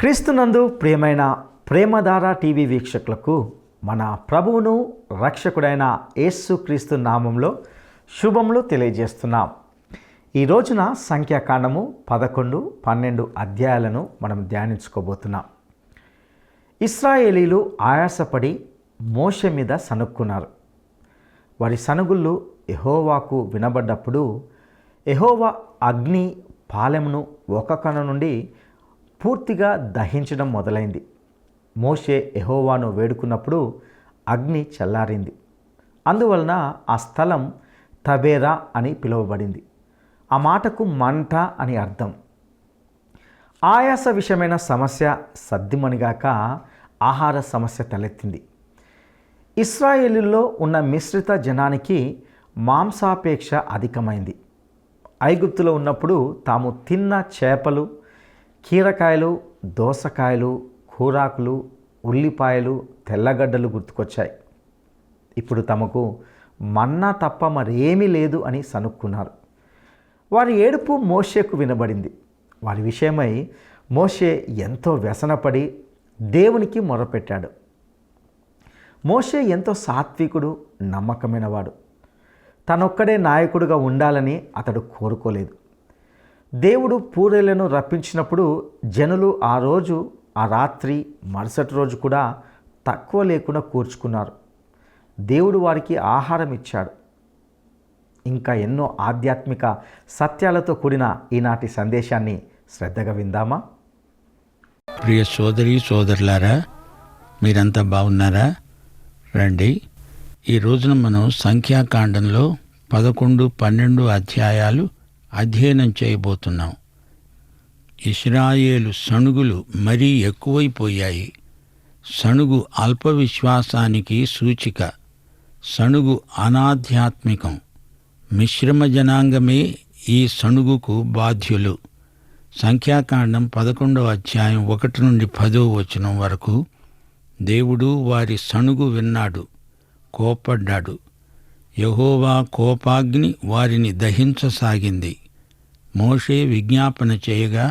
క్రీస్తునందు ప్రియమైన ప్రేమధార టీవీ వీక్షకులకు మన ప్రభువును రక్షకుడైన యేసుక్రీస్తు నామంలో శుభములు తెలియజేస్తున్నాం. ఈ రోజున సంఖ్యాకాండము 11, 12 అధ్యాయాలను మనం ధ్యానించుకోబోతున్నాం. ఇశ్రాయేలీలు ఆయాసపడి మోషే మీద సనుక్కున్నారు. వారి సనుగుళ్ళు యెహోవాకు వినబడ్డప్పుడు యెహోవా అగ్ని పాలెమును ఒక కణ నుండి పూర్తిగా దహించడం మొదలైంది. మోషే యెహోవాను వేడుకున్నప్పుడు అగ్ని చల్లారింది. అందువలన ఆ స్థలం తబేరా అని పిలువబడింది. ఆ మాటకు మంట అని అర్థం. ఆయాస విషయమైన సమస్య సద్దిమణిగాక ఆహార సమస్య తలెత్తింది. ఇశ్రాయేలులో ఉన్న మిశ్రిత జనానికి మాంసాపేక్ష అధికమైంది. ఐగుప్తులో ఉన్నప్పుడు తాము తిన్న చేపలు, కీరకాయలు, దోసకాయలు, కూరాకులు, ఉల్లిపాయలు, తెల్లగడ్డలు గుర్తుకొచ్చాయి. ఇప్పుడు తమకు మన్నా తప్ప మరేమీ లేదు అని సనుక్కున్నారు. వారి ఏడుపు మోషేకు వినబడింది. వారి విషయమై మోషే ఎంతో వ్యసనపడి దేవునికి మొరపెట్టాడు. మోషే ఎంతో సాత్వికుడు, నమ్మకమైనవాడు. తనొక్కడే నాయకుడిగా ఉండాలని అతడు కోరుకోలేదు. దేవుడు పూరేళ్లను రప్పించినప్పుడు జనులు ఆ రాత్రి మరుసటి రోజు కూడా తక్కువ లేకుండా కూర్చుకున్నారు. దేవుడు వారికి ఆహారం ఇచ్చాడు. ఇంకా ఎన్నో ఆధ్యాత్మిక సత్యాలతో కూడిన ఈనాటి సందేశాన్ని శ్రద్ధగా విందామా? ప్రియ సోదరి సోదరులారా, మీరంతా బాగున్నారా? రండి, ఈ రోజున మనం సంఖ్యాకాండంలో 11, 12 అధ్యాయాలు అధ్యయనం చేయబోతున్నాం. ఇశ్రాయేలు సణుగులు మరీ ఎక్కువైపోయాయి. సణుగు అల్ప విశ్వాసానికి సూచిక. సణుగు అనాధ్యాత్మికం. మిశ్రమ జనాంగమే ఈ సణుగుకు బాధ్యులు. సంఖ్యాకాండం 11వ అధ్యాయం 1 నుండి 10వ వచనం వరకు దేవుడు వారి సణుగు విన్నాడు, కోపడ్డాడు. యెహోవా కోపాగ్ని వారిని దహించసాగింది. మోషే విజ్ఞాపన చేయగా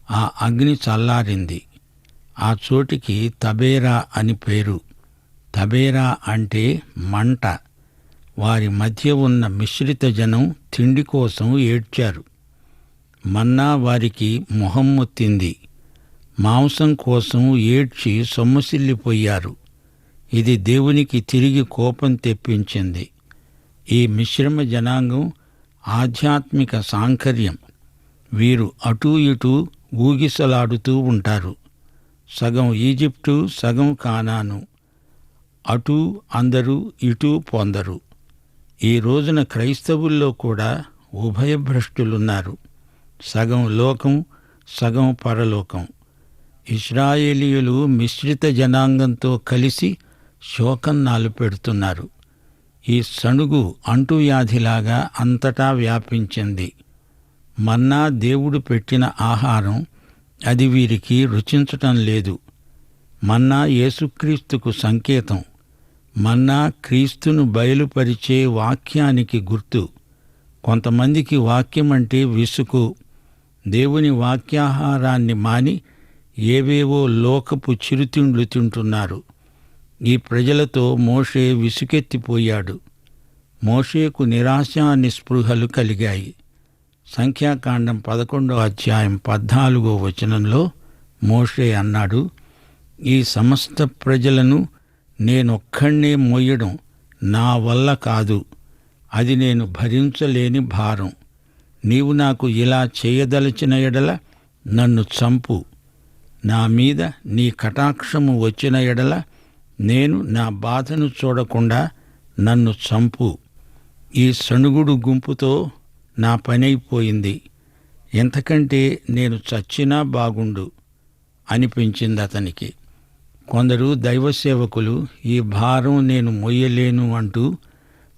ఆ అగ్ని చల్లారింది. ఆ చోటికి తబేరా అని పేరు. తబేరా అంటే మంట. వారి మధ్య ఉన్న మిశ్రిత జనం తిండి కోసం ఏడ్చారు. మన్నా వారికి మొహం మొత్తింది. మాంసం కోసం ఏడ్చి సొమ్మసిల్లిపోయారు. ఇది దేవునికి తిరిగి కోపం తెప్పించింది. ఈ మిశ్రమ జనాంగం ఆధ్యాత్మిక సాంకర్యం. వీరు అటూ ఇటూ ఊగిసలాడుతూ ఉంటారు. సగం ఈజిప్టు, సగం కానాను. అటూ అందరూ, ఇటూ పొందరు. ఈ రోజున క్రైస్తవుల్లో కూడా ఉభయభ్రష్టులున్నారు. సగం లోకం, సగం పరలోకం. ఇశ్రాయేలీయులు మిశ్రిత జనాంగంతో కలిసి శోకన్నాలు పెడుతున్నారు. ఈ సణుగు అంటువ్యాధిలాగా అంతటా వ్యాపించింది. మన్నా దేవుడు పెట్టిన ఆహారం, అది వీరికి రుచించటం లేదు. మన్నా యేసుక్రీస్తుకు సంకేతం. మన్నా క్రీస్తును బయలుపరిచే వాక్యానికి గుర్తు. కొంతమందికి వాక్యమంటే విసుగు. దేవుని వాక్యాహారాన్ని మాని ఏవేవో లోకపు చిరుతిండ్లు తింటున్నారు. ఈ ప్రజలతో మోషే విసుకెత్తిపోయాడు. మోషేకు నిరాశ నిస్పృహలు కలిగాయి. సంఖ్యాకాండం 11వ అధ్యాయం 14వ వచనంలో మోషే అన్నాడు, ఈ సమస్త ప్రజలను నేనొక్కణ్ణే మోయడం నా వల్ల కాదు. అది నేను భరించలేని భారం. నీవు నాకు ఇలా చేయదలచిన ఎడల నన్ను చంపు. నా మీద నీ కటాక్షము వచ్చిన ఎడల నేను నా బాధను చూడకుండా నన్ను చంపు. ఈ సణుగుడు గుంపుతో నా పనైపోయింది. ఎంతకంటే నేను చచ్చినా బాగుండు అనిపించింది అతనికి. కొందరు దైవసేవకులు ఈ భారం నేను మొయ్యలేను అంటూ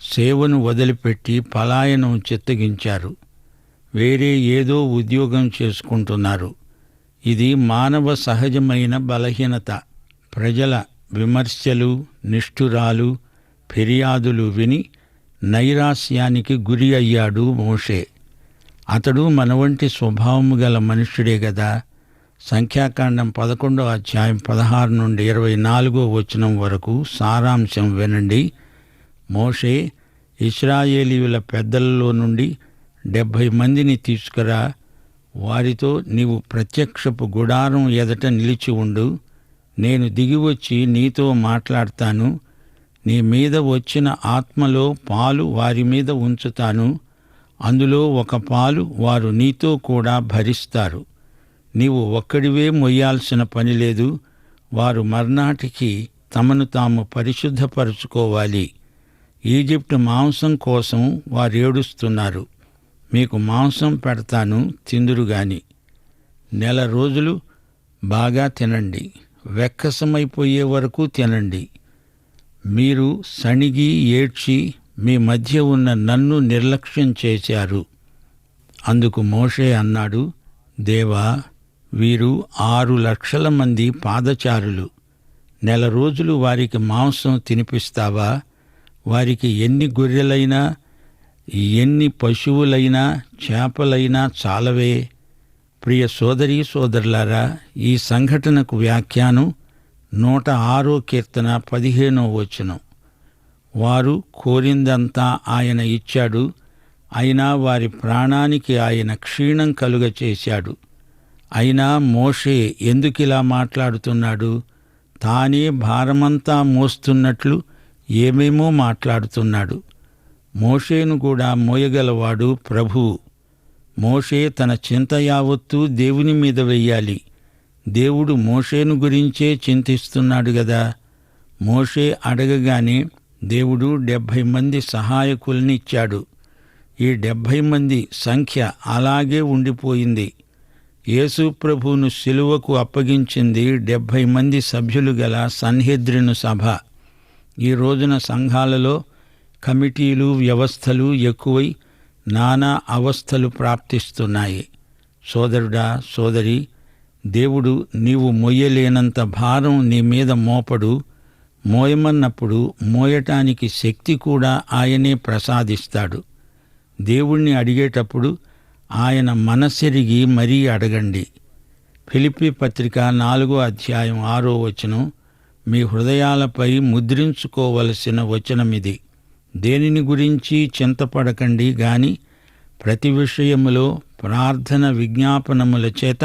సేవను వదిలిపెట్టి పలాయనం చిత్తగించారు. వేరే ఏదో ఉద్యోగం చేసుకుంటున్నారు. ఇది మానవ సహజమైన బలహీనత. ప్రజల విమర్శలు, నిష్ఠురాలు, ఫిర్యాదులు విని నైరాస్యానికి గురి అయ్యాడు మోషే. అతడు మన వంటి స్వభావము గల మనుష్యుడే గదా. సంఖ్యాకాండం 11వ అధ్యాయం 16 నుండి 24వ వచనం వరకు సారాంశం వినండి. మోషే ఇశ్రాయేలీయుల పెద్దలలో నుండి 70 మందిని తీసుకురా, వారితో నీవు ప్రత్యక్షపు గుడారం ఎదట నిలిచి ఉండు. నేను దిగివచ్చి నీతో మాట్లాడతాను. నీ మీద వచ్చిన ఆత్మలో పాలు వారి మీద ఉంచుతాను. అందులో ఒక పాలు వారు నీతో కూడా భరిస్తారు. నీవు ఒక్కడివే మొయ్యాల్సిన పని లేదు. వారు మర్నాటికి తమను తాము పరిశుద్ధపరుచుకోవాలి. ఈజిప్టు మాంసం కోసం వారేడుస్తున్నారు. మీకు మాంసం పెడతాను, తిందురుగాని. 1 నెల రోజులు బాగా తినండి, వెక్కసమైపోయే వరకు తినండి. మీరు సణిగి ఏడ్చి మీ మధ్య ఉన్న నన్ను నిర్లక్ష్యం చేశారు. అందుకు మోషే అన్నాడు, దేవా, వీరు 6 లక్షల మంది పాదచారులు. 1 నెల రోజులు వారికి మాంసం తినిపిస్తావా? వారికి ఎన్ని గొర్రెలైనా, ఎన్ని పశువులైనా, చేపలైనా చాలవే. ప్రియ సోదరీ సోదరులారా, ఈ సంఘటనకు వ్యాఖ్యానం 106వ కీర్తన 15వ వచనం. వారు కోరిందంతా ఆయన ఇచ్చాడు, అయినా వారి ప్రాణానికి ఆయన క్షీణం కలుగచేశాడు. అయినా మోషే ఎందుకిలా మాట్లాడుతున్నాడు? తానే భారమంతా మోస్తున్నట్లు ఏమేమో మాట్లాడుతున్నాడు. మోషేను కూడా మోయగలవాడు ప్రభువు. మోషే తన చింత యావత్తూ దేవుని మీద వెయ్యాలి. దేవుడు మోషేను గురించే చింతిస్తున్నాడు గదా. మోషే అడగగానే దేవుడు 70 మంది సహాయకుల్ని ఇచ్చాడు. ఈ 70 మంది సంఖ్య అలాగే ఉండిపోయింది. యేసు ప్రభువును సిలువకు అప్పగించింది 70 మంది సభ్యులు గల సన్హెద్రిను సభ. ఈ రోజున సంఘాలలో కమిటీలు, వ్యవస్థలు ఎక్కువై నానా అవస్థలు ప్రాప్తిస్తున్నాయి. సోదరుడా, సోదరి, దేవుడు నీవు మొయ్యలేనంత భారం నీ మీద మోపడు. మోయమన్నప్పుడు మోయటానికి శక్తి కూడా ఆయనే ప్రసాదిస్తాడు. దేవుణ్ణి అడిగేటప్పుడు ఆయన మనసెరిగి మరీ అడగండి. ఫిలిప్పీ పత్రిక 4వ అధ్యాయం 6వ వచనం, మీ హృదయాలపై ముద్రించుకోవలసిన వచనమిది. దేనిని గురించి చింతపడకండి గాని ప్రతి విషయములో ప్రార్థన విజ్ఞాపనముల చేత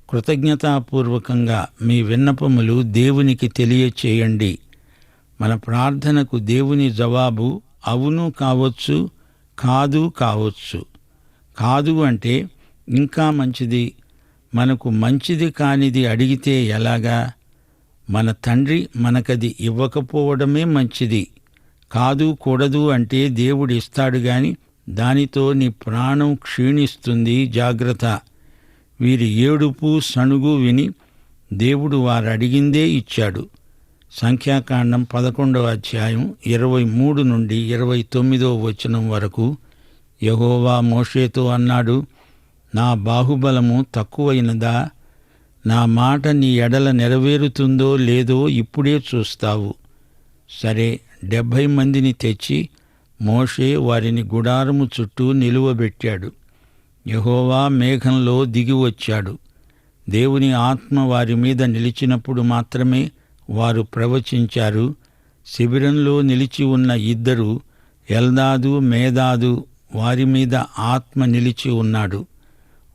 కృతజ్ఞతాపూర్వకంగా మీ విన్నపములు దేవునికి తెలియచేయండి. మన ప్రార్థనకు దేవుని జవాబు అవును కావచ్చు, కాదు కావచ్చు. కాదు అంటే ఇంకా మంచిది. మనకు మంచిది కానిది అడిగితే ఎలాగా? మన తండ్రి మనకది ఇవ్వకపోవడమే మంచిది. కాదు, కూడదు అంటే దేవుడు ఇస్తాడు గాని దానితో నీ ప్రాణం క్షీణిస్తుంది, జాగ్రత్త. వీరి ఏడుపు సణుగు విని దేవుడు వారడిగిందే ఇచ్చాడు. సంఖ్యాకాండం 11వ అధ్యాయం 23 నుండి 29వ వచనం వరకు యెహోవా మోషేతో అన్నాడు, నా బాహుబలము తక్కువైనదా? నా మాట నీ ఎడల నెరవేరుతుందో లేదో ఇప్పుడే చూస్తావు. సరే, 70 మందిని తెచ్చి మోషే వారిని గుడారము చుట్టూ నిలువబెట్టాడు. యెహోవా మేఘంలో దిగివచ్చాడు. దేవుని ఆత్మ వారి మీద నిలిచినప్పుడు మాత్రమే వారు ప్రవచించారు. శిబిరంలో నిలిచి ఉన్న 2 ఎల్దాదు, మేదాదు, వారి మీద ఆత్మ నిలిచి ఉన్నాడు.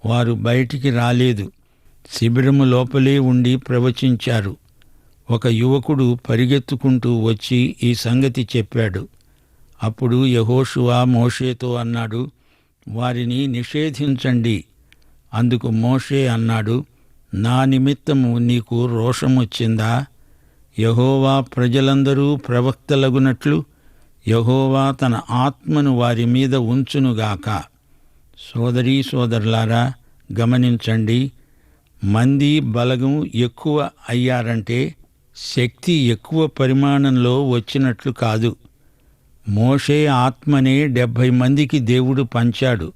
వారు బయటికి రాలేదు, శిబిరము లోపలే ఉండి ప్రవచించారు. ఒక యువకుడు పరిగెత్తుకుంటూ వచ్చి ఈ సంగతి చెప్పాడు. అప్పుడు యెహోషువ మోషేతో అన్నాడు, వారిని నిషేధించండి. అందుకు మోషే అన్నాడు, నా నిమిత్తము నీకు రోషమొచ్చిందా? యెహోవా ప్రజలందరూ ప్రవక్తలగునట్లు యెహోవా తన ఆత్మను వారి మీద ఉంచునుగాక. సోదరీ సోదరులారా, గమనించండి. మంది బలగం ఎక్కువ అయ్యారంటే శక్తి ఎక్కువ పరిమాణంలో వచ్చినట్లు కాదు. మోషే ఆత్మనే 70 మందికి దేవుడు పంచాడు.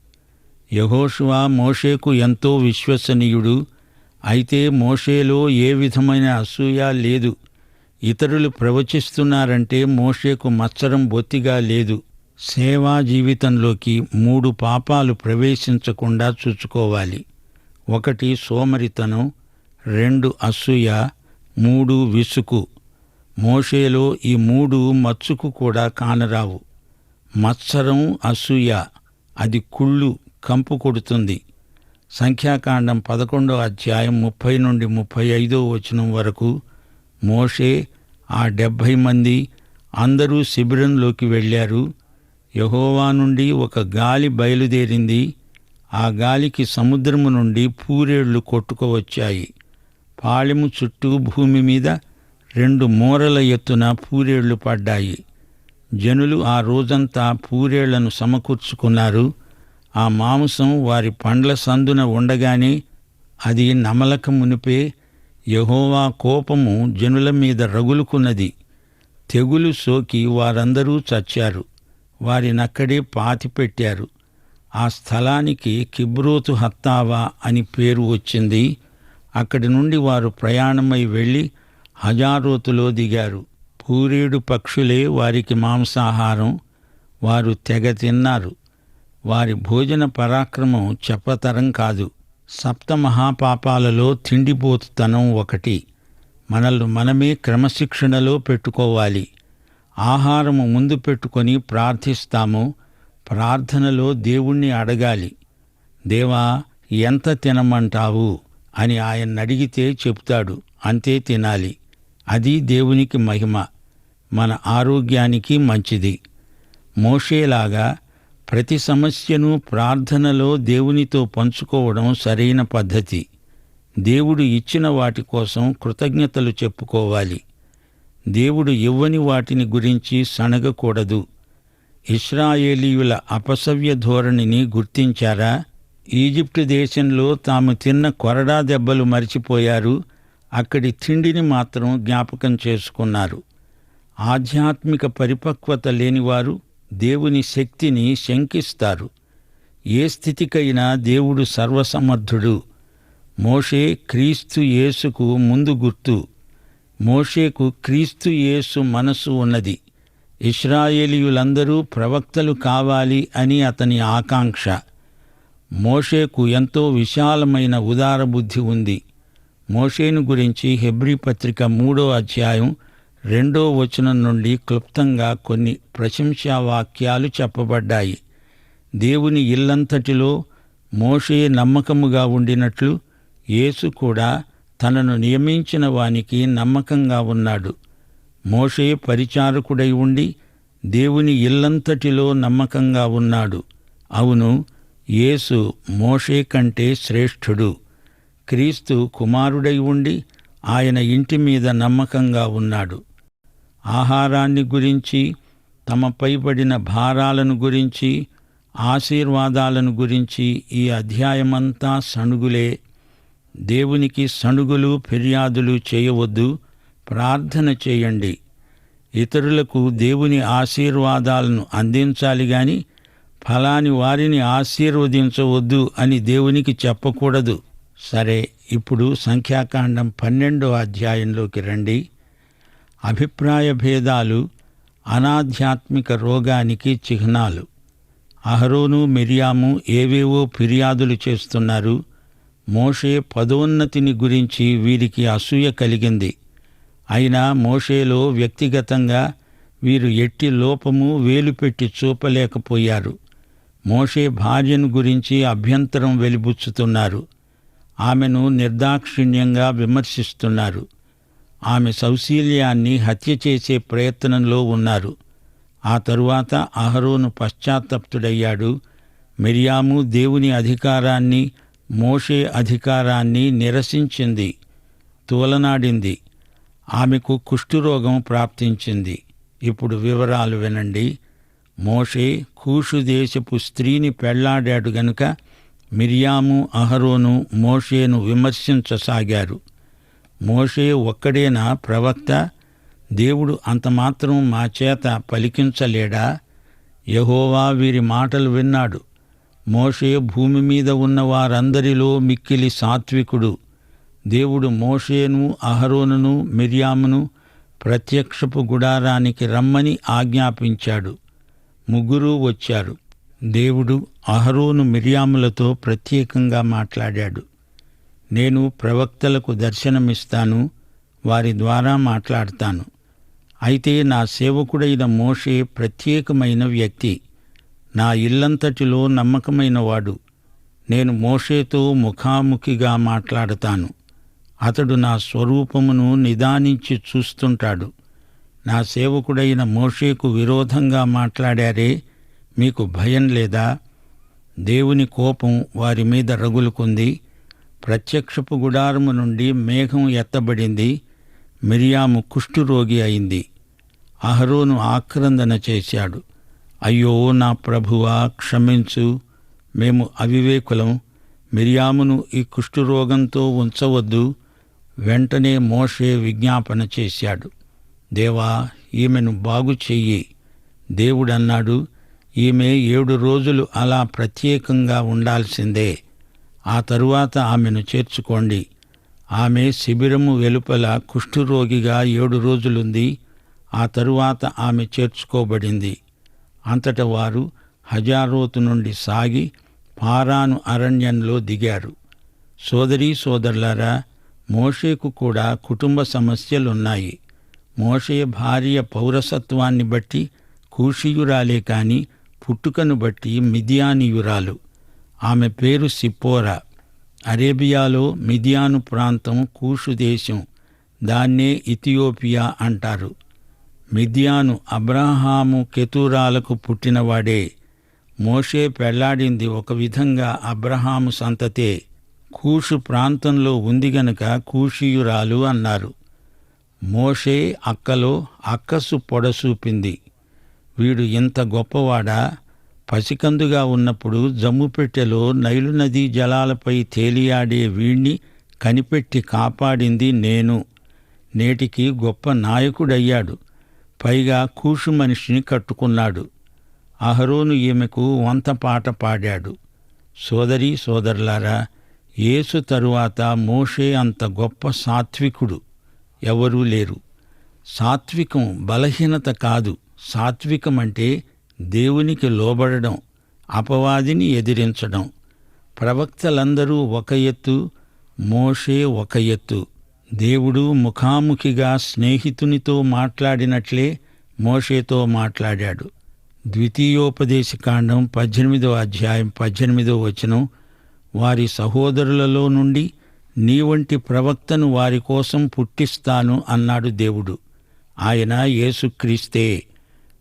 యెహోషువ మోషేకు ఎంతో విశ్వసనీయుడు. అయితే మోషేలో ఏ విధమైన అసూయ లేదు. ఇతరులు ప్రవచిస్తున్నారంటే మోషేకు మత్సరం బొత్తిగా లేదు. సేవా జీవితంలోకి 3 పాపాలు ప్రవేశించకుండా చూసుకోవాలి. 1 సోమరితనం, 2 అసూయ, 3 విసుకు. మోషేలో ఈ 3 మచ్చుకు కూడా కానరావు. మత్సరం, అసూయ, అది కుళ్ళు, కంపు కొడుతుంది. సంఖ్యాకాండం 11వ అధ్యాయం 30 నుండి 35వ వచనం వరకు మోషే, ఆ 70 మంది అందరూ శిబిరంలోకి వెళ్ళారు. యెహోవా నుండి ఒక గాలి బయలుదేరింది. ఆ గాలికి సముద్రము నుండి పూరేళ్లు కొట్టుకువచ్చాయి. పాళెము చుట్టూ భూమి మీద 2 మూరల ఎత్తున పూరేళ్లు పడ్డాయి. జనులు ఆ రోజంతా పూరేళ్లను సమకూర్చుకున్నారు. ఆ మాంసం వారి పండ్ల సందున ఉండగానే అది నమలక మునిపే యెహోవా కోపము జనుల మీద రగులుకున్నది. తెగులు సోకి వారందరూ చచ్చారు. వారినక్కడే పాతిపెట్టారు. ఆ స్థలానికి కిబ్రోతు హత్తావా అని పేరు వచ్చింది. అక్కడి నుండి వారు ప్రయాణమై వెళ్ళి హజారోతులో దిగారు. పూరేడు పక్షులే వారికి మాంసాహారం. వారు తెగ తిన్నారు. వారి భోజన పరాక్రమం చెప్పతరం కాదు. 7 మహాపాపాలలో తిండిపోతుతనం ఒకటి. మనల్ని మనమే క్రమశిక్షణలో పెట్టుకోవాలి. ఆహారము ముందు పెట్టుకొని ప్రార్థిస్తాము. ప్రార్థనలో దేవుణ్ణి అడగాలి. దేవా, ఎంత తినమంటావు అని ఆయన్నడిగితే చెప్తాడు. అంతే తినాలి. అది దేవునికి మహిమ, మన ఆరోగ్యానికి మంచిది. మోషేలాగా ప్రతి సమస్యను ప్రార్థనలో దేవునితో పంచుకోవడం సరైన పద్ధతి. దేవుడు ఇచ్చిన వాటి కోసం కృతజ్ఞతలు చెప్పుకోవాలి. దేవుడు ఇవ్వని వాటిని గురించి సణగకూడదు. ఇశ్రాయేలీయుల అపసవ్య ధోరణిని గుర్తించారా? ఈజిప్టు దేశంలో తాము తిన్న కొరడా దెబ్బలు మరిచిపోయారు. అక్కడి తిండిని మాత్రం జ్ఞాపకం చేసుకున్నారు. ఆధ్యాత్మిక పరిపక్వత లేనివారు దేవుని శక్తిని శంకిస్తారు. ఏ స్థితికైనా దేవుడు సర్వసమర్థుడు. మోషే క్రీస్తు యేసుకు ముందు గుర్తు. మోషేకు క్రీస్తు యేసు మనసు ఉన్నది. ఇశ్రాయేలీయులందరూ ప్రవక్తలు కావాలి అని అతని ఆకాంక్ష. మోషేకు ఎంతో విశాలమైన ఉదారబుద్ధి ఉంది. మోషేను గురించి హెబ్రీ పత్రిక 3వ అధ్యాయం 2వ వచనం నుండి క్లుప్తంగా కొన్ని ప్రశంసా వాక్యాలు చెప్పబడ్డాయి. దేవుని ఇల్లంతటిలో మోషే నమ్మకముగా ఉండినట్లు యేసు కూడా తనను నియమించిన వానికి నమ్మకంగా ఉన్నాడు. మోషే పరిచారకుడై ఉండి దేవుని ఇల్లంతటిలో నమ్మకంగా ఉన్నాడు. అవును, యేసు మోషే కంటే శ్రేష్ఠుడు. క్రీస్తు కుమారుడై ఉండి ఆయన ఇంటి మీద నమ్మకంగా ఉన్నాడు. ఆహారాన్ని గురించి, తమపై పడిన భారాలను గురించి, ఆశీర్వాదాలను గురించి ఈ అధ్యాయమంతా సణుగులే. దేవునికి సణుగులు, ఫిర్యాదులు చేయవద్దు. ప్రార్థన చేయండి. ఇతరులకు దేవుని ఆశీర్వాదాలను అందించాలి గాని ఫలాని వారిని ఆశీర్వదించవద్దు అని దేవునికి చెప్పకూడదు. సరే, ఇప్పుడు సంఖ్యాకాండం 12వ అధ్యాయంలోకి రండి. అభిప్రాయ భేదాలు అనాధ్యాత్మిక రోగానికి చిహ్నాలు. అహరోను, మిర్యాము ఏవేవో ఫిర్యాదులు చేస్తున్నారు. మోషే పదోన్నతిని గురించి వీరికి అసూయ కలిగింది. అయినా మోషేలో వ్యక్తిగతంగా వీరు ఎట్టి లోపము వేలుపెట్టి చూపలేకపోయారు. మోషే భార్యను గురించి అభ్యంతరం వెలిబుచ్చుతున్నారు. ఆమెను నిర్దాక్షిణ్యంగా విమర్శిస్తున్నారు. ఆమె సౌశీల్యాన్ని హత్య చేసే ప్రయత్నంలో ఉన్నారు. ఆ తరువాత అహరోను పశ్చాత్తప్తుడయ్యాడు. మిర్యాము దేవుని అధికారాన్ని, మోషే అధికారాన్ని నిరసించింది, తూలనాడింది. ఆమెకు కుష్ఠురోగం ప్రాప్తించింది. ఇప్పుడు వివరాలు వినండి. మోషే కూషు దేశపు స్త్రీని పెళ్లాడాడు గనుక మిర్యాము, అహరోను మోషేను విమర్శించసాగారు. మోషే ఒక్కడేనా ప్రవక్త? దేవుడు అంతమాత్రం మా చేత పలికించలేడా? యెహోవా వీరి మాటలు విన్నాడు. మోషే భూమి మీద ఉన్న వారందరిలో మిక్కిలి సాత్వికుడు. దేవుడు మోషేను, అహరోనును, మిర్యామును ప్రత్యక్షపు గుడారానికి రమ్మని ఆజ్ఞాపించాడు. ముగ్గురూ వచ్చారు. దేవుడు అహరోను, మిర్యాములతో ప్రత్యేకంగా మాట్లాడాడు. నేను ప్రవక్తలకు దర్శనమిస్తాను, వారి ద్వారా మాట్లాడతాను. అయితే నా సేవకుడైన మోషే ప్రత్యేకమైన వ్యక్తి, నా ఇల్లంతటిలో నమ్మకమైనవాడు. నేను మోషేతో ముఖాముఖిగా మాట్లాడతాను. అతడు నా స్వరూపమును నిదానించి చూస్తుంటాడు. నా సేవకుడైన మోషేకు విరోధంగా మాట్లాడారే, మీకు భయం లేదా? దేవుని కోపం వారి మీద రగులుకుంది. ప్రత్యక్షపు గుడారము నుండి మేఘం ఎత్తబడింది. మిరియాము కుష్ఠురోగి అయింది. అహరోను ఆక్రందన చేశాడు. అయ్యో నా ప్రభువా, క్షమించు, మేము అవివేకులం. మిరియామును ఈ కుష్ఠురోగంతో ఉంచవద్దు. వెంటనే మోషే విజ్ఞాపన చేశాడు, దేవా, ఈమెను బాగు చెయ్యి. దేవుడన్నాడు, ఈమె 7 రోజులు అలా ప్రత్యేకంగా ఉండాల్సిందే. ఆ తరువాత ఆమెను చేర్చుకోండి. ఆమె శిబిరము వెలుపల కుష్ఠురోగిగా 7 రోజులుంది. ఆ తరువాత ఆమె చేర్చుకోబడింది. అంతట వారు హజారోతు నుండి సాగి పారాను అరణ్యంలో దిగారు. సోదరీ సోదరులారా, మోషేకు కూడా కుటుంబ సమస్యలున్నాయి. మోషే భార్య పౌరసత్వాన్ని బట్టి కూషీయురాలే కాని పుట్టుకను బట్టి మిద్యానీయురాలు. ఆమె పేరు సిప్పోరా. అరేబియాలో మిద్యాను ప్రాంతం కూషు దేశం. దాన్నే ఇథియోపియా అంటారు. మిద్యాను అబ్రాహాము కెతూరాలకు పుట్టినవాడే. మోషే పెళ్లాడింది ఒక విధంగా అబ్రహాము సంతతే. కూషు ప్రాంతంలో ఉంది గనక కూషీయురాలు అన్నారు. మోషే అక్కలో అక్కసు పొడసూపింది. వీడు ఇంత గొప్పవాడా? పసికందుగా ఉన్నప్పుడు జమ్ముపెట్టెలో నైలు నదీ జలాలపై తేలియాడే వీణ్ణి కనిపెట్టి కాపాడింది నేను. నేటికి గొప్ప నాయకుడయ్యాడు. పైగా కూషు మనిషిని కట్టుకున్నాడు. అహరోను ఈమెకు వంత పాట పాడాడు. సోదరీ సోదరులారా, యేసు తరువాత మోషే అంత గొప్ప సాత్వికుడు ఎవరూ లేరు. సాత్వికం బలహీనత కాదు. సాత్వికమంటే దేవునికి లోబడడం, అపవాదిని ఎదిరించడం. ప్రవక్తలందరూ ఒక ఎత్తు, మోషే ఒక ఎత్తు. దేవుడు ముఖాముఖిగా స్నేహితునితో మాట్లాడినట్లే మోషేతో మాట్లాడాడు. ద్వితీయోపదేశకాండం 18వ అధ్యాయం 18వ వచనం, వారి సహోదరులలో నుండి నీ వంటి ప్రవక్తను వారి కోసం పుట్టిస్తాను అన్నాడు దేవుడు. ఆయన యేసుక్రీస్తే.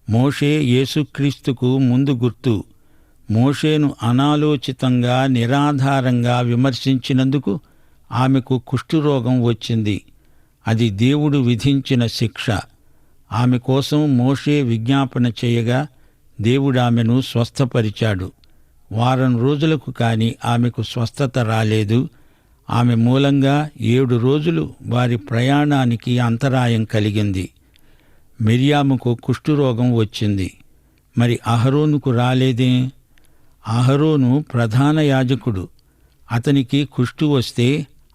మోషే యేసుక్రీస్తుకు ముందు గుర్తు. మోషేను అనాలోచితంగా నిరాధారంగా విమర్శించినందుకు ఆమెకు కుష్ఠురోగం వచ్చింది. అది దేవుడు విధించిన శిక్ష. ఆమె కోసం మోషే విజ్ఞాపన చేయగా దేవుడు ఆమెను స్వస్థపరిచాడు. వారం రోజులకు కాని ఆమెకు స్వస్థత రాలేదు. ఆమె మూలంగా 7 రోజులు వారి ప్రయాణానికి అంతరాయం కలిగింది. మిర్యాముకు కుష్ఠురోగం వచ్చింది. మరి అహరోనుకు రాలేదే? అహరోను ప్రధాన యాజకుడు. అతనికి కుష్ఠు వస్తే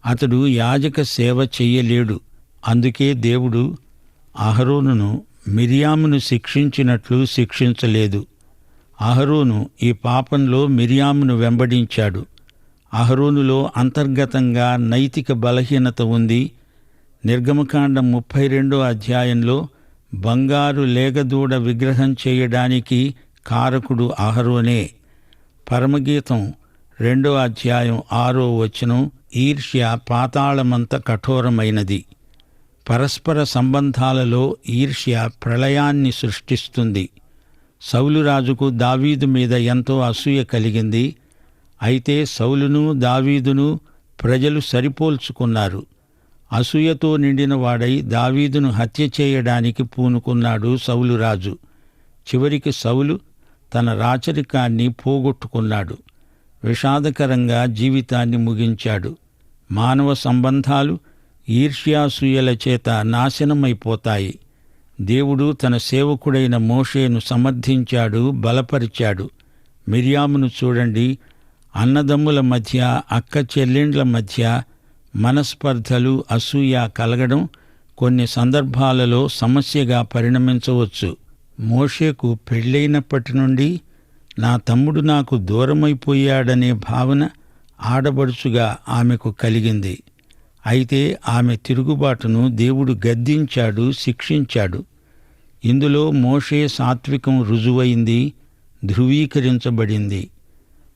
అతడు యాజక సేవ చెయ్యలేడు. అందుకే దేవుడు అహరోనును మిర్యామును శిక్షించినట్లు శిక్షించలేదు. అహరోను ఈ పాపంలో మిర్యామును వెంబడించాడు. అహరోనులో అంతర్గతంగా నైతిక బలహీనత ఉంది. నిర్గమకాండం 32వ అధ్యాయంలో బంగారు లేగదూడ విగ్రహం చేయడానికి కారకుడు అహరోనే. పరమగీతం 2వ అధ్యాయం 6వ వచనం, ఈర్ష్య పాతాళమంత కఠోరమైనది. పరస్పర సంబంధాలలో ఈర్ష్య ప్రళయాన్ని సృష్టిస్తుంది. సౌలు రాజుకు దావీదు మీద ఎంతో అసూయ కలిగింది. అయితే సౌలును దావీదును ప్రజలు సరిపోల్చుకున్నారు. అసూయతో నిండిన వాడై దావీదును హత్య చేయడానికి పూనుకున్నాడు సౌలు రాజు. చివరికి సౌలు తన రాచరికాన్ని పోగొట్టుకున్నాడు. విషాదకరంగా జీవితాన్ని ముగించాడు. మానవ సంబంధాలు ఈర్ష్యాసూయల చేత నాశనమైపోతాయి. దేవుడు తన సేవకుడైన మోషేను సమర్థించాడు, బలపరిచాడు. మిర్యామును చూడండి. అన్నదమ్ముల మధ్య, అక్క చెల్లెండ్ల మధ్య మనస్పర్ధలు, అసూయ కలగడం కొన్ని సందర్భాలలో సమస్యగా పరిణమించవచ్చు. మోషేకు పెళ్ళైనప్పటి నుండి నా తమ్ముడు నాకు దూరమైపోయాడనే భావన ఆడబడుచుగా ఆమెకు కలిగింది. అయితే ఆమె తిరుగుబాటును దేవుడు గద్దించాడు, శిక్షించాడు. ఇందులో మోషే సాత్వికం రుజువైంది, ధృవీకరించబడింది.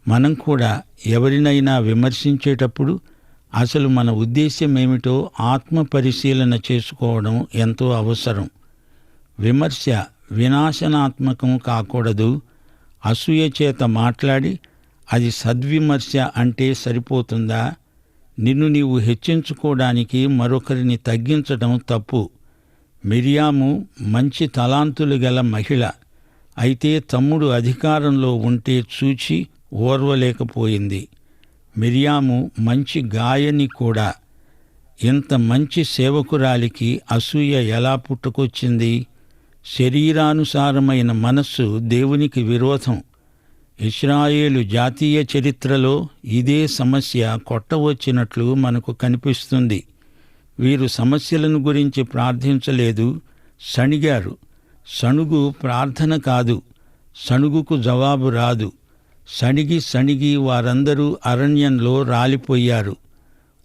మనం కూడా ఎవరినైనా విమర్శించేటప్పుడు అసలు మన ఉద్దేశ్యమేమిటో ఆత్మ పరిశీలన చేసుకోవడం ఎంతో అవసరం. విమర్శ వినాశనాత్మకం కాకూడదు. అసూయ చేత మాట్లాడి అది సద్విమర్శ అంటే సరిపోతుందా? నిన్ను నీవు హెచ్చించుకోవడానికి మరొకరిని తగ్గించడం తప్పు. మిర్యాము మంచి తలాంతులు గల మహిళ. అయితే తమ్ముడు అధికారంలో ఉంటే చూచి ఓర్వలేకపోయింది. మిర్యాము మంచి గాయని కూడా. ఇంత మంచి సేవకురాలికి అసూయ ఎలా పుట్టుకొచ్చింది? శరీరానుసారమైన మనస్సు దేవునికి విరోధం. ఇశ్రాయేలు జాతీయ చరిత్రలో ఇదే సమస్య కొట్టవచ్చినట్లు మనకు కనిపిస్తుంది. వీరు సమస్యలను గురించి ప్రార్థించలేదు, సణిగారు. సణుగు ప్రార్థన కాదు, సణుగుకు జవాబు రాదు. సణిగి వారందరూ అరణ్యంలో రాలిపోయారు.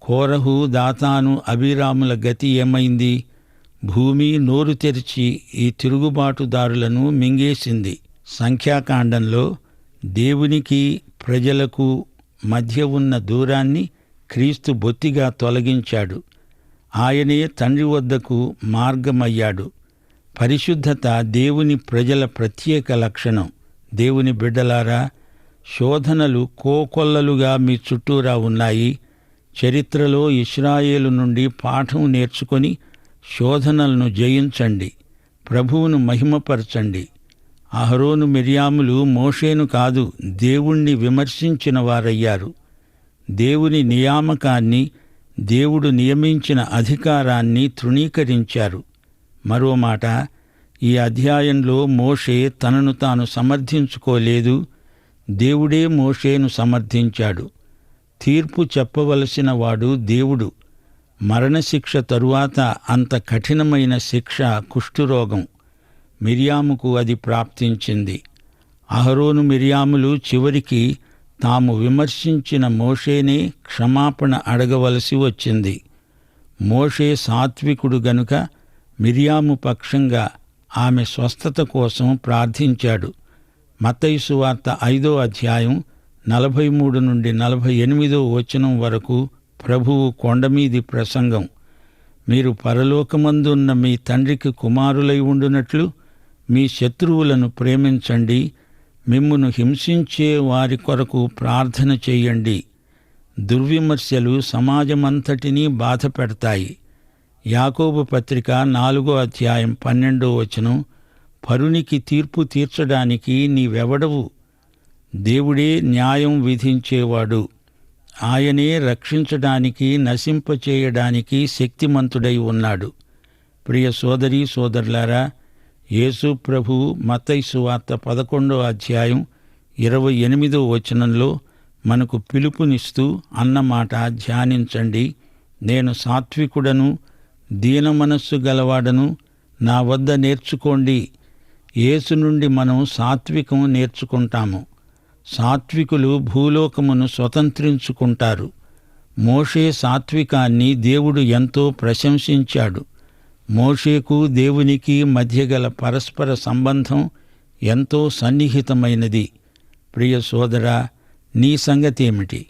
కోరహు, దాతాను, అబీరాముల గతి ఏమైంది? భూమి నోరు తెరిచి ఈ తిరుగుబాటుదారులను మింగేసింది. సంఖ్యాకాండంలో దేవునికి ప్రజలకు మధ్య ఉన్న దూరాన్ని క్రీస్తు బొత్తిగా తొలగించాడు. ఆయనే తండ్రి వద్దకు మార్గమయ్యాడు. పరిశుద్ధత దేవుని ప్రజల ప్రత్యేక లక్షణం. దేవుని బిడ్డలారా, శోధనలు కోకొల్లలుగా మీ చుట్టూరా ఉన్నాయి. చరిత్రలో ఇశ్రాయేలు నుండి పాఠం నేర్చుకొని శోధనలను జయించండి, ప్రభువును మహిమపరచండి. అహరోను, మిర్యాములు మోషేను కాదు, దేవుణ్ణి విమర్శించిన వారయ్యారు. దేవుని నియామకాన్ని, దేవుడు నియమించిన అధికారాన్ని తృణీకరించారు. మరో మాట, ఈ అధ్యాయంలో మోషే తనను తాను సమర్థించుకోలేదు, దేవుడే మోషేను సమర్థించాడు. తీర్పు చెప్పవలసిన వాడు దేవుడు. మరణశిక్ష తరువాత అంత కఠినమైన శిక్ష కుష్ఠురోగం. మిర్యాముకు అది ప్రాప్తించింది. అహరోను, మిర్యాములు చివరికి తాము విమర్శించిన మోషేనే క్షమాపణ అడగవలసి వచ్చింది. మోషే సాత్వికుడు గనుక మిర్యాము పక్షంగా ఆమె స్వస్థత కోసం ప్రార్థించాడు. మత్తయి సువార్త 5వ అధ్యాయం 43 నుండి 48వ వచనం వరకు ప్రభువు కొండమీది ప్రసంగం. మీరు పరలోకమందున్న మీ తండ్రికి కుమారులై ఉండునట్లు మీ శత్రువులను ప్రేమించండి, మిమ్మును హింసించే వారి కొరకు ప్రార్థన చెయ్యండి. దుర్విమర్శలు సమాజమంతటినీ బాధ పెడతాయి. యాకోబు పత్రిక 4వ అధ్యాయం 12వ వచనం, పరునికి తీర్పు తీర్చడానికి నీవెవడవు? దేవుడే న్యాయం విధించేవాడు. ఆయనే రక్షించడానికి, నశింపచేయడానికి శక్తిమంతుడై ఉన్నాడు. ప్రియ సోదరీ సోదరులారా, యేసు ప్రభువు మత్తయి సువార్త 11వ అధ్యాయం 28వ వచనంలో మనకు పిలుపునిస్తూ అన్నమాట ధ్యానించండి. నేను సాత్వికుడను, దీనమనస్సు గలవాడను, నా వద్ద నేర్చుకోండి. యేసు నుండి మనం సాత్వికం నేర్చుకుంటాము. సాత్వికులు భూలోకమును స్వతంత్రించుకుంటారు. మోషే సాత్వికాన్ని దేవుడు ఎంతో ప్రశంసించాడు. మోషేకు దేవునికి మధ్య గల పరస్పర సంబంధం ఎంతో సన్నిహితమైనది. ప్రియ సోదరా, నీ సంగతేమిటి?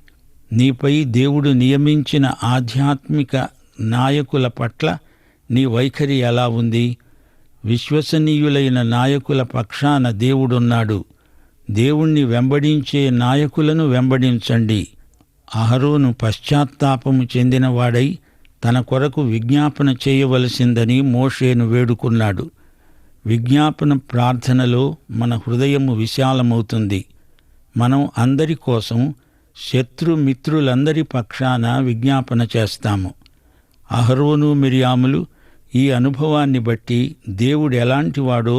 నీపై దేవుడు నియమించిన ఆధ్యాత్మిక నాయకుల పట్ల నీ వైఖరి ఎలా ఉంది? విశ్వసనీయులైన నాయకుల పక్షాన దేవుడున్నాడు. దేవుణ్ణి వెంబడించే నాయకులను వెంబడించండి. అహరోను పశ్చాత్తాపము చెందినవాడై తన కొరకు విజ్ఞాపన చేయవలసిందని మోషేను వేడుకున్నాడు. విజ్ఞాపన ప్రార్థనలో మన హృదయము విశాలమవుతుంది. మనం అందరి కోసం, శత్రుమిత్రులందరి పక్షాన విజ్ఞాపన చేస్తాము. అహరోను, మిర్యాములు ఈ అనుభవాన్ని బట్టి దేవుడు ఎలాంటివాడో,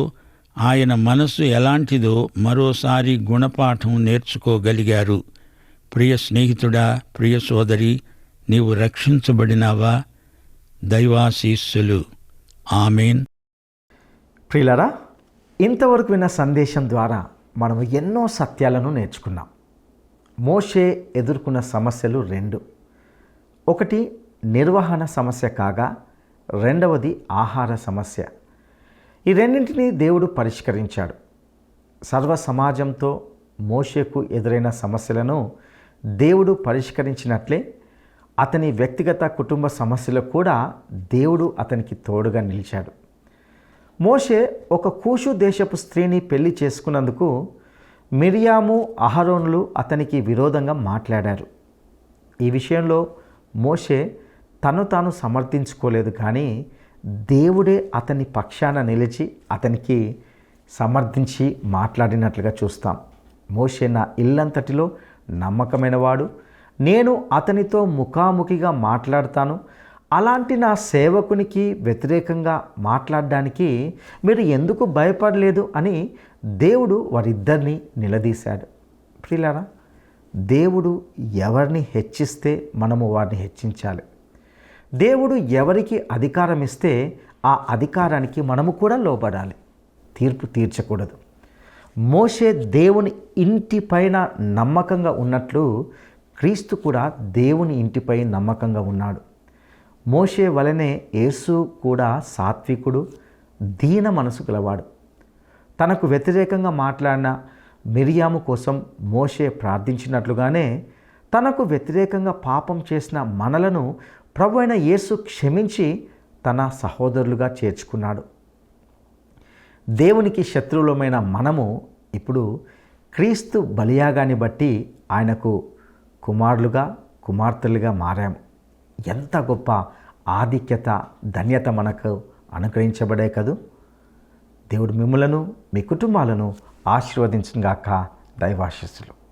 ఆయన మనస్సు ఎలాంటిదో మరోసారి గుణపాఠం నేర్చుకోగలిగారు. ప్రియ స్నేహితుడా, ప్రియ సోదరి, నీవు రక్షించబడినావా? దైవాశీస్సులు. ఆమేన్. ప్రియులారా, ఇంతవరకు విన్న సందేశం ద్వారా మనము ఎన్నో సత్యాలను నేర్చుకున్నాం. మోషే ఎదుర్కొన్న సమస్యలు రెండు. ఒకటి నిర్వహణ సమస్య కాగా రెండవది ఆహార సమస్య. ఈ రెండింటినీ దేవుడు పరిష్కరించాడు. సర్వ సమాజంతో మోషేకు ఎదురైన సమస్యలను దేవుడు పరిష్కరించినట్లే అతని వ్యక్తిగత కుటుంబ సమస్యలకు కూడా దేవుడు అతనికి తోడుగా నిలిచాడు. మోషే ఒక కూషు దేశపు స్త్రీని పెళ్లి చేసుకున్నందుకు మిరియాము అహరోనులు అతనికి విరోధంగా మాట్లాడారు. ఈ విషయంలో మోషే తను తాను సమర్థించుకోలేదు, కానీ దేవుడే అతని పక్షాన నిలిచి అతనికి సమర్థించి మాట్లాడినట్లుగా చూస్తాం. మోషే నా ఇల్లంతటిలో నమ్మకమైన వాడు, నేను అతనితో ముఖాముఖిగా మాట్లాడతాను, అలాంటి నా సేవకునికి వ్యతిరేకంగా మాట్లాడడానికి మీరు ఎందుకు భయపడలేదు అని దేవుడు వారిద్దరిని నిలదీశాడు. ప్రియులారా, దేవుడు ఎవరిని హెచ్చిస్తే మనము వారిని హెచ్చించాలి. దేవుడు ఎవరికి అధికారం ఇస్తే ఆ అధికారానికి మనము కూడా లోబడాలి, తీర్పు తీర్చకూడదు. మోషే దేవుని ఇంటిపైన నమ్మకంగా ఉన్నట్లు క్రీస్తు కూడా దేవుని ఇంటిపై నమ్మకంగా ఉన్నాడు. మోషే వలనే యేసు కూడా సాత్వికుడు, దీన మనసు గలవాడు. తనకు వ్యతిరేకంగా మాట్లాడిన మిరియాము కోసం మోషే ప్రార్థించినట్లుగానే తనకు వ్యతిరేకంగా పాపం చేసిన మనలను ప్రభువైన యేసు క్షమించి తన సహోదరులుగా చేర్చుకున్నాడు. దేవునికి శత్రువులమైన మనము ఇప్పుడు క్రీస్తు బలియాగాన్ని బట్టి ఆయనకు కుమారులుగా కుమార్తెలుగా మారాము. ఎంత గొప్ప ఆధిక్యత, ధన్యత మనకు అనుగ్రహించబడే కదూ. దేవుడు మిమ్ములను మీ కుటుంబాలను ఆశీర్వదించుగాక. దైవాశీస్సులు.